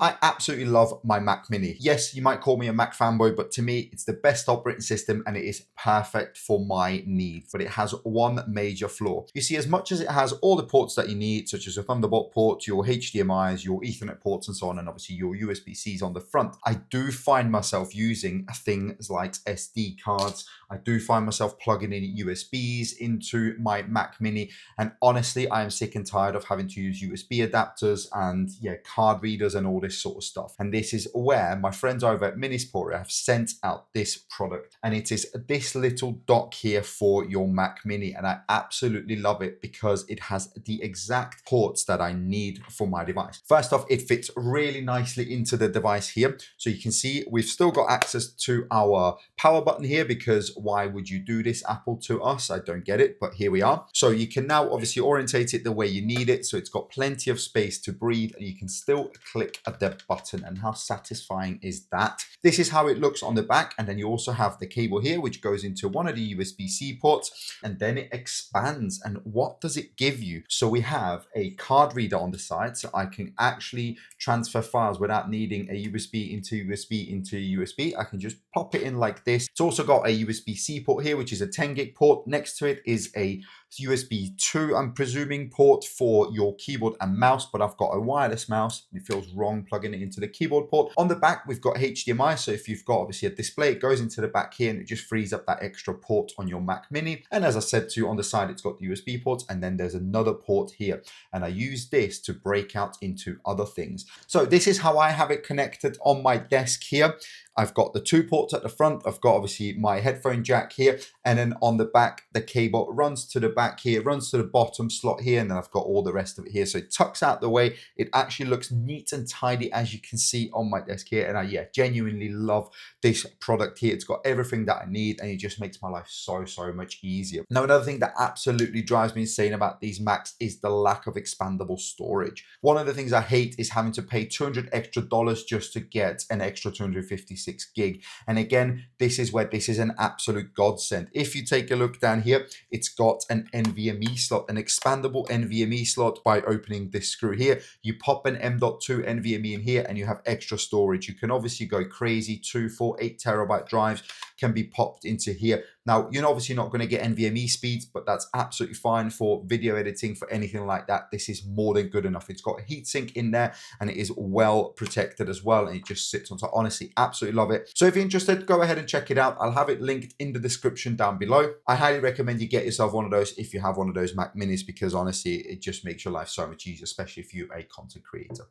I absolutely love my Mac Mini. Yes, you might call me a Mac fanboy, but to me, it's the best operating system and it is perfect for my needs. But it has one major flaw. You see, as much as it has all the ports that you need, such as a Thunderbolt port, your HDMIs, your Ethernet ports, and so on, and obviously your USB-Cs on the front, I do find myself using things like SD cards. I do find myself plugging in USBs into my Mac Mini. And honestly, I am sick and tired of having to use USB adapters and card readers and all this sort of stuff. And this is where my friends over at Minisopuru have sent out this product. And it is this little dock here for your Mac Mini. And I absolutely love it because it has the exact ports that I need for my device. First off, it fits really nicely into the device here. So you can see we've still got access to our power button here, because why would you do this, Apple, to us? I don't get it, but here we are. So you can now obviously orientate it the way you need it. So it's got plenty of space to breathe and you can still click at the button. And how satisfying is that? This is how it looks on the back. And then you also have the cable here, which goes into one of the USB-C ports, and then it expands. And what does it give you? So we have a card reader on the side, so I can actually transfer files without needing a USB into USB into USB. I can just pop it in like this. It's also got a USB-C port here, which is a 10 gig port. Next to it is a USB 2, I'm presuming, port for your keyboard and mouse, but I've got a wireless mouse. It feels wrong plugging it into the keyboard port. On the back, we've got HDMI. So if you've got obviously a display, it goes into the back here and it just frees up that extra port on your Mac Mini. And as I said to you, on the side, it's got the USB ports, and then there's another port here. And I use this to break out into other things. So this is how I have it connected on my desk here. I've got the 2 ports at the front. I've got obviously my headphone jack here. And then on the back, the cable runs to the back here, runs to the bottom slot here. And then I've got all the rest of it here. So it tucks out the way. It actually looks neat and tidy, as you can see on my desk here. And I genuinely love this product here. It's got everything that I need, and it just makes my life so much easier. Now, another thing that absolutely drives me insane about these Macs is the lack of expandable storage. One of the things I hate is having to pay $200 extra just to get an extra 256 gig. And again, this is where this is an absolute godsend. If you take a look down here, it's got an NVMe slot, an expandable NVMe slot. By opening this screw here, you pop an M.2 NVMe in here and you have extra storage. You can obviously go crazy. 2, 4, 8 terabyte drives can be popped into here. Now, you're obviously not going to get NVMe speeds, but that's absolutely fine for video editing, for anything like that. This is more than good enough. It's got a heatsink in there and it is well protected as well. And it just sits on top. Honestly, absolutely love it. So if you're interested, go ahead and check it out. I'll have it linked in the description down below. I highly recommend you get yourself one of those if you have one of those Mac Minis, because honestly, it just makes your life so much easier, especially if you're a content creator.